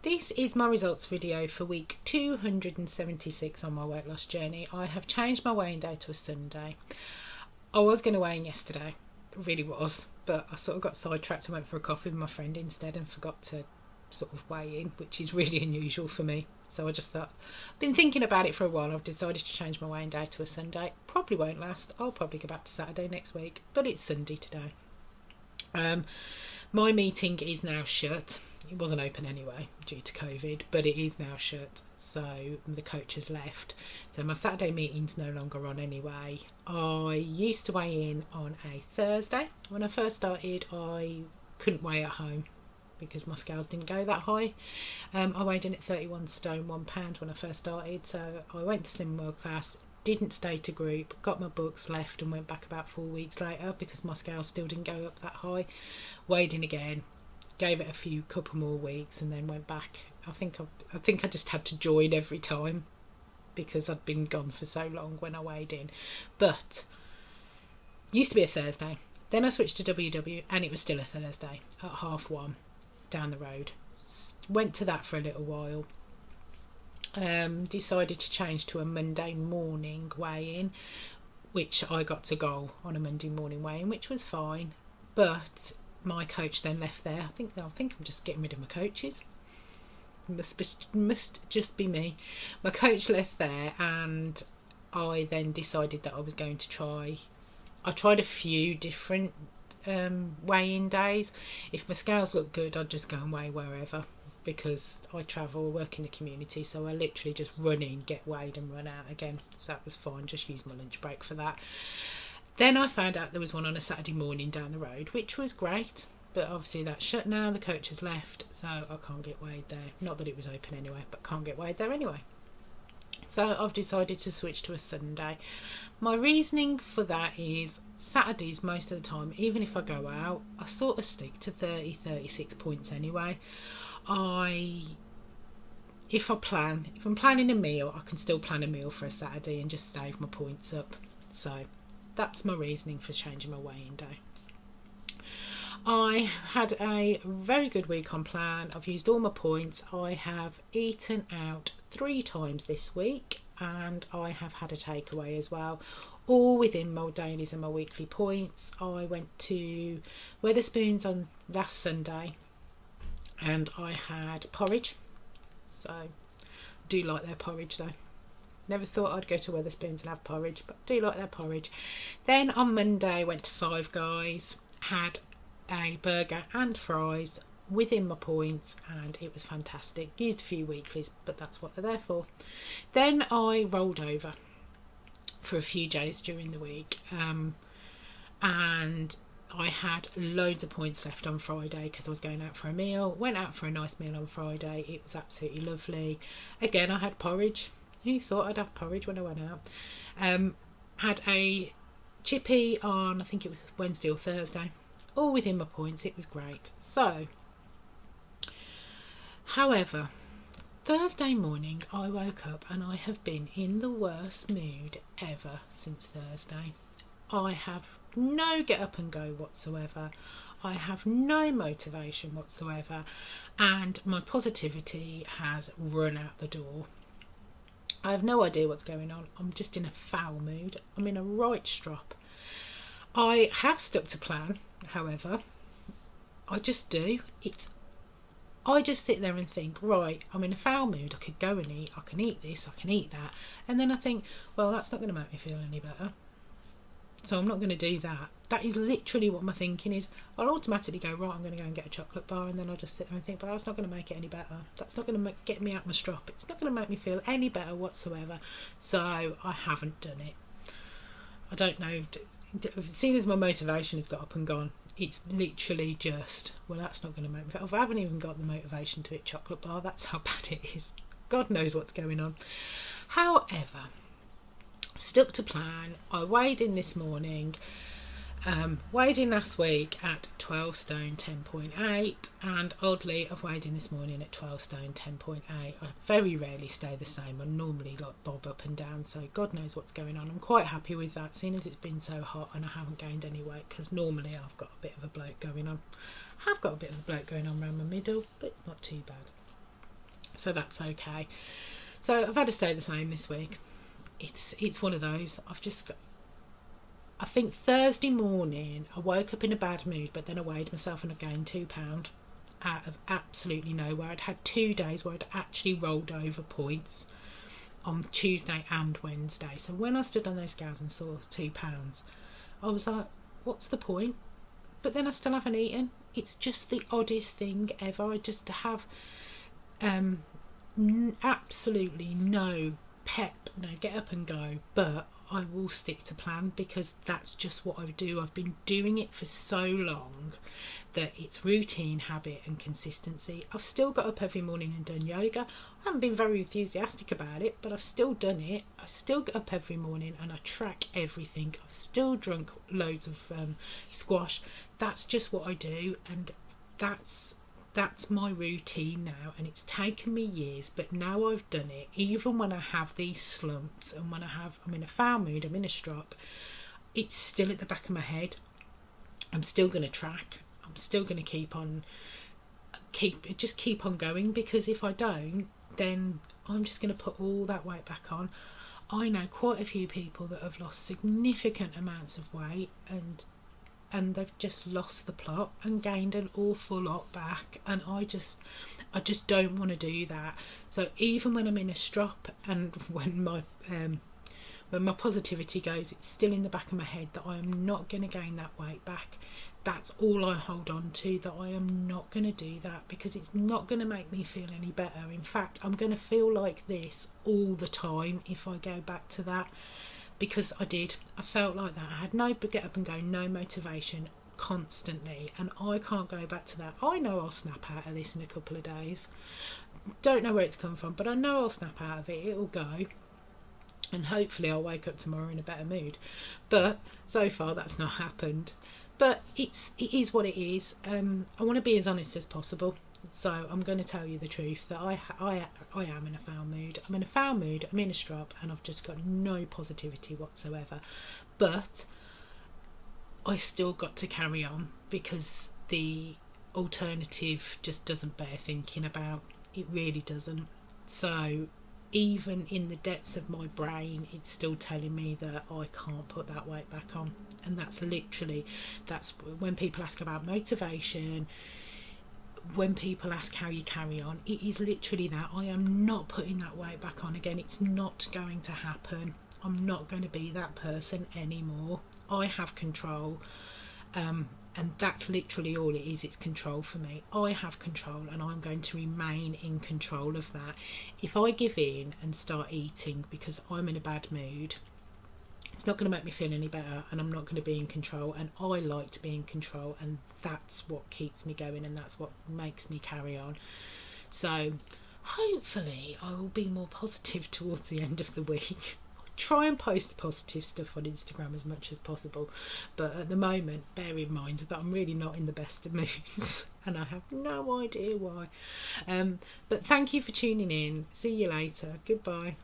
This is my results video for week 276 on my weight loss journey. I have changed my weighing day to a Sunday. I was going to weigh in yesterday, it really was, but I sort of got sidetracked and went for a coffee with my friend instead and forgot to sort of weigh in, which is really unusual for me. So I just thought, I've been thinking about it for a while. I've decided to change my weighing day to a Sunday. Probably won't last. I'll probably go back to Saturday next week, but it's Sunday today. My meeting is now shut. It wasn't open anyway due to COVID, but it is now shut, so the coach has left. So my Saturday meeting's no longer on anyway. I used to weigh in on a Thursday. When I first started, I couldn't weigh at home because my scales didn't go that high. I weighed in at 31 stone 1 pound when I first started, so I went to Slim World class, didn't stay to group, got my books, left and went back about 4 weeks later because my scales still didn't go up that high. Weighed in again, gave it a couple more weeks and then went back. I think I just had to join every time because I'd been gone for so long when I weighed in. But used to be a Thursday, then I switched to WW and it was still a Thursday at 1:30 down the road. Went to that for a little while. Decided to change to a Monday morning weigh-in, which I got to go on a Monday morning weigh-in, which was fine, but my coach then left there. I think I'm just getting rid of my coaches. Must just be me. My coach left there and I then decided that I was going to try. I tried a few different weigh-in days. If my scales look good, I'd just go and weigh wherever, because I travel, work in the community, so I literally just run in, get weighed and run out again. So that was fine, just use my lunch break for that. Then I found out there was one on a Saturday morning down the road, which was great, but obviously that's shut now. The coach has left, so I can't get weighed there. Not that it was open anyway, but can't get weighed there anyway. So I've decided to switch to a Sunday. My reasoning for that is Saturdays most of the time, even if I go out, I sort of stick to 36 points anyway. If I'm planning a meal, I can still plan a meal for a Saturday and just save my points up. So that's my reasoning for changing my weigh-in day. I had a very good week on plan. I've used all my points. I have eaten out 3 times this week and I have had a takeaway as well, all within my dailies and my weekly points. I went to Wetherspoons on last Sunday and I had porridge. So I do like their porridge though. Never thought I'd go to Wetherspoons and have porridge, but do like their porridge. Then on Monday I went to Five Guys, had a burger and fries within my points and it was fantastic. Used a few weeklies, but that's what they're there for. Then I rolled over for a few days during the week and I had loads of points left on Friday because I was going out for a meal. Went out for a nice meal on Friday. It was absolutely lovely. Again, I had porridge. Who thought I'd have porridge when I went out? Had a chippy on, I think it was Wednesday or Thursday. All within my points. It was great. So, however, Thursday morning I woke up and I have been in the worst mood ever since Thursday. I have no get up and go whatsoever. I have no motivation whatsoever and my positivity has run out the door. I have no idea what's going on. I'm just in a foul mood. I'm in a right strop. I have stuck to plan, however. I just do. I just sit there and think, right, I'm in a foul mood. I could go and eat. I can eat this. I can eat that. And then I think, well, that's not going to make me feel any better. So I'm not going to do that. That is literally what my thinking is. I'll automatically go, right, I'm going to go and get a chocolate bar, and then I'll just sit there and think, but that's not going to make it any better. That's not going to get me out my strop. It's not going to make me feel any better whatsoever. So I haven't done it. I don't know. As soon as my motivation has got up and gone, it's literally just, well, that's not going to make me feel. I haven't even got the motivation to eat chocolate bar. That's how bad it is. God knows what's going on. However, stuck to plan. I weighed in this morning, weighed in last week at 12 stone 10.8 and oddly I've weighed in this morning at 12 stone 10.8. I very rarely stay the same. I normally like bob up and down, so God knows what's going on. I'm quite happy with that, seeing as it's been so hot and I haven't gained any weight, because normally I've got a bit of a bloat going on. I have got a bit of a bloat going on around my middle, but it's not too bad. so that's okay. So I've had to stay the same this week. It's one of those. I think Thursday morning I woke up in a bad mood, but then I weighed myself and I gained £2 out of absolutely nowhere. I'd had 2 days where I'd actually rolled over points on Tuesday and Wednesday. So when I stood on those scales and saw £2, I was like, what's the point? But then I still haven't eaten. It's just the oddest thing ever. I just have absolutely no pep, no get up and go, but I will stick to plan because that's just what I do. I've been doing it for so long that it's routine, habit and consistency. I've still got up every morning and done yoga. I haven't been very enthusiastic about it, but I've still done it. I still get up every morning and I track everything. I've still drunk loads of squash. That's just what I do, and that's my routine now, and it's taken me years, but now I've done it. Even when I have these slumps and when I'm in a foul mood, I'm in a strop, it's still at the back of my head. I'm still going to track. I'm still going to keep on going, because if I don't, then I'm just going to put all that weight back on. I know quite a few people that have lost significant amounts of weight and they've just lost the plot and gained an awful lot back, and I just don't want to do that. So even when I'm in a strop and when my positivity goes, it's still in the back of my head that I am not going to gain that weight back. That's all I hold on to, that I am not going to do that, because it's not going to make me feel any better. In fact, I'm going to feel like this all the time if I go back to that. Because I felt like that. I had no get up and go, no motivation constantly, and I can't go back to that. I know I'll snap out of this in a couple of days. Don't know where it's come from, but I know I'll snap out of it. It'll go, and hopefully I'll wake up tomorrow in a better mood. But so far that's not happened. But it is what it is. I want to be as honest as possible. So I'm going to tell you the truth, that I am in a foul mood. I'm in a foul mood, I'm in a strop, and I've just got no positivity whatsoever. But I still got to carry on, because the alternative just doesn't bear thinking about. It really doesn't. So even in the depths of my brain, it's still telling me that I can't put that weight back on. And that's when people ask about motivation, when people ask how you carry on, it is literally that. I am not putting that weight back on again. It's not going to happen. I'm not going to be that person anymore. I have control, and that's literally all it is. It's control for me. I have control, and I'm going to remain in control of that. If I give in and start eating because I'm in a bad mood, it's not going to make me feel any better, and I'm not going to be in control, and I like to be in control, and that's what keeps me going, and that's what makes me carry on. So hopefully I will be more positive towards the end of the week. Try and post positive stuff on Instagram as much as possible, but at the moment bear in mind that I'm really not in the best of moods and I have no idea why. But thank you for tuning in. See you later. Goodbye.